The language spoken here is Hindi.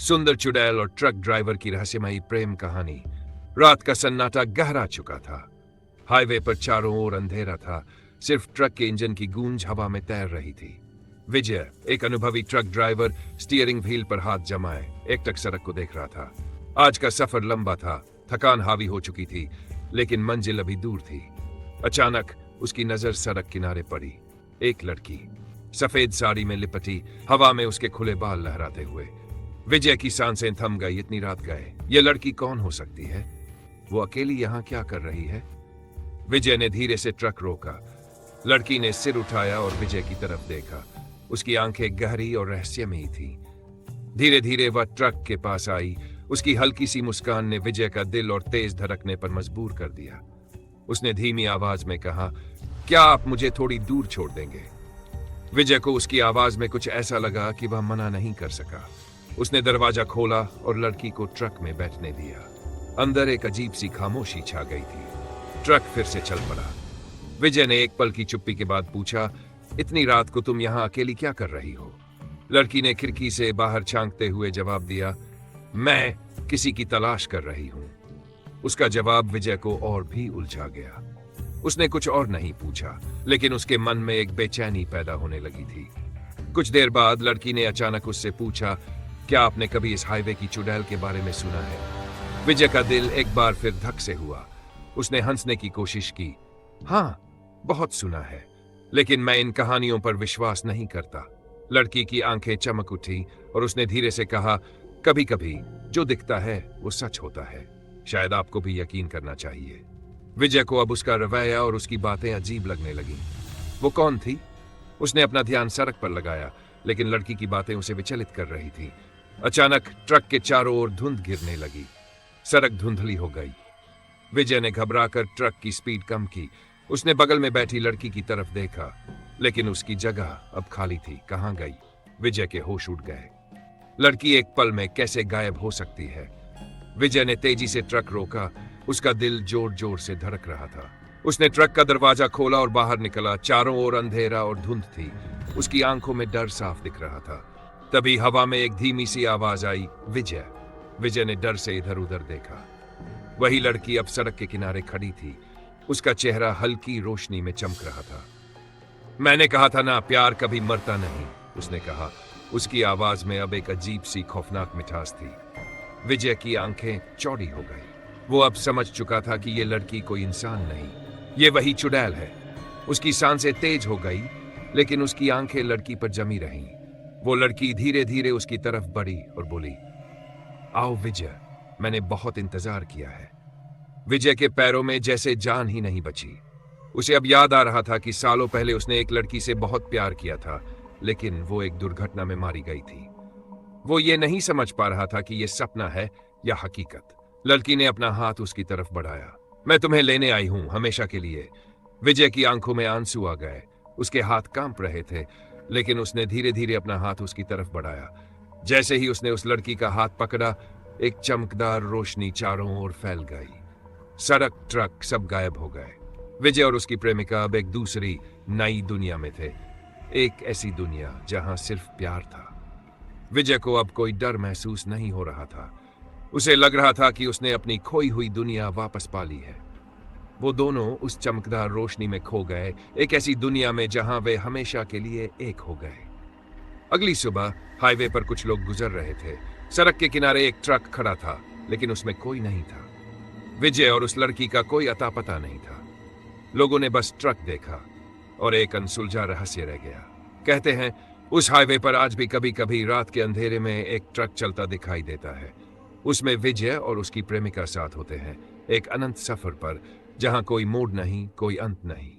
सुंदर चुड़ैल और ट्रक ड्राइवर की रहस्यमयी प्रेम कहानी। रात का सन्नाटा गहरा चुका था। हाईवे पर चारों ओर अंधेरा था। सिर्फ ट्रक के इंजन की गूंज हवा में तैर रही थी। विजय, एक अनुभवी ट्रक ड्राइवर, स्टीयरिंग व्हील पर हाथ जमाए एकटक सड़क को देख रहा था। आज का सफर लंबा था, थकान हावी हो चुकी थी, लेकिन मंजिल अभी दूर थी। अचानक उसकी नजर सड़क किनारे पड़ी। एक लड़की, सफेद साड़ी में लिपटी, हवा में उसके खुले बाल लहराते हुए। विजय की सांसें थम गई। इतनी रात गए, ये लड़की कौन हो सकती है? वो अकेली यहाँ क्या कर रही है? विजय ने धीरे से ट्रक रोका। लड़की ने सिर उठाया और विजय की तरफ देखा। उसकी आंखें गहरी और रहस्यमयी थी। धीरे धीरे वह ट्रक के पास आई। उसकी हल्की सी मुस्कान ने विजय का दिल और तेज धड़कने पर मजबूर कर दिया। उसने धीमी आवाज में कहा, क्या आप मुझे थोड़ी दूर छोड़ देंगे? विजय को उसकी आवाज में कुछ ऐसा लगा कि वह मना नहीं कर सका। उसने दरवाजा खोला और लड़की को ट्रक में बैठने दिया। अंदर एक अजीब सी खामोशी छा गई थी। ट्रक फिर से चल पड़ा। विजय ने एक पल की चुप्पी के बाद पूछा, इतनी रात को तुम यहाँ अकेली क्या कर रही हो? लड़की ने खिड़की से बाहर झांकते हुए जवाब दिया, मैं किसी की तलाश कर रही हूं। उसका जवाब विजय को और भी उलझा गया। उसने कुछ और नहीं पूछा, लेकिन उसके मन में एक बेचैनी पैदा होने लगी थी। कुछ देर बाद लड़की ने अचानक उससे पूछा, क्या आपने कभी इस हाईवे की चुड़ैल के बारे में सुना है? विजय का दिल एक बार फिर धक से हुआ। उसने हंसने की कोशिश की, हाँ, बहुत सुना है, लेकिन मैं इन कहानियों पर विश्वास नहीं करता। लड़की की आंखें चमक उठी और उसने धीरे से कहा, कभी कभी जो दिखता है वो सच होता है। शायद आपको भी यकीन करना चाहिए। विजय को अब उसका रवैया और उसकी बातें अजीब लगने लगीं। वो कौन थी? उसने अपना ध्यान सड़क पर लगाया, लेकिन लड़की की बातें उसे विचलित कर रही थी। अचानक ट्रक के चारों ओर धुंध गिरने लगी। सड़क धुंधली हो गई। विजय ने घबराकर ट्रक की स्पीड कम की। उसने बगल में बैठी लड़की की तरफ देखा, लेकिन उसकी जगह अब खाली थी। कहां गई? विजय के होश उड़ गए। लड़की एक पल में कैसे गायब हो सकती है? विजय ने तेजी से ट्रक रोका। उसका दिल जोर जोर से धड़क रहा था। उसने ट्रक का दरवाजा खोला और बाहर निकला। चारों ओर अंधेरा और धुंध थी। उसकी आंखों में डर साफ दिख रहा था। तभी हवा में एक धीमी सी आवाज आई, विजय। विजय ने डर से इधर उधर देखा। वही लड़की अब सड़क के किनारे खड़ी थी। उसका चेहरा हल्की रोशनी में चमक रहा था। मैंने कहा था ना, प्यार कभी मरता नहीं, उसने कहा। उसकी आवाज में अब एक अजीब सी खौफनाक मिठास थी। विजय की आंखें चौड़ी हो गई। वो अब समझ चुका था कि ये लड़की कोई इंसान नहीं, ये वही चुड़ैल है। उसकी सांसें तेज हो गई, लेकिन उसकी आंखें लड़की पर जमी रहीं। वो लड़की धीरे धीरे उसकी तरफ बढ़ी और बोली, आओ विजय, मैंने बहुत इंतजार किया है। विजय के पैरों में जैसे जान ही नहीं बची। उसे अब याद आ रहा था कि सालों पहले उसने एक लड़की से बहुत प्यार किया था, लेकिन वो एक दुर्घटना में मारी गई थी। वो ये नहीं समझ पा रहा था कि ये सपना है या हकीकत। लड़की ने अपना हाथ उसकी तरफ बढ़ाया। मैं तुम्हें लेने आई हूं, हमेशा के लिए। विजय की आंखों में आंसू आ गए। उसके हाथ कांप रहे थे, लेकिन उसने धीरे धीरे अपना हाथ उसकी तरफ बढ़ाया। जैसे ही उसने उस लड़की का हाथ पकड़ा, एक चमकदार रोशनी चारों ओर फैल गई। सड़क, ट्रक सब गायब हो गए। विजय और उसकी प्रेमिका अब एक दूसरी नई दुनिया में थे। एक ऐसी दुनिया जहां सिर्फ प्यार था। विजय को अब कोई डर महसूस नहीं हो रहा था। उसे लग रहा था कि उसने अपनी खोई हुई दुनिया वापस पा ली है। वो दोनों उस चमकदार रोशनी में खो गए, एक ऐसी दुनिया में जहां वे हमेशा के लिए एक हो गए। अगली सुबह हाईवे पर कुछ लोग गुजर रहे थे। सड़क के किनारे एक ट्रक खड़ा था, लेकिन उसमें कोई नहीं था। विजय और उस लड़की का कोई अता पता नहीं था। लोगों ने बस ट्रक देखा और एक अनसुलझा रहस्य रह गया। कहते हैं, उस हाईवे पर आज भी कभी कभी रात के अंधेरे में एक ट्रक चलता दिखाई देता है। उसमें विजय और उसकी प्रेमिका साथ होते हैं, एक अनंत सफर पर, जहां कोई मोड़ नहीं, कोई अंत नहीं।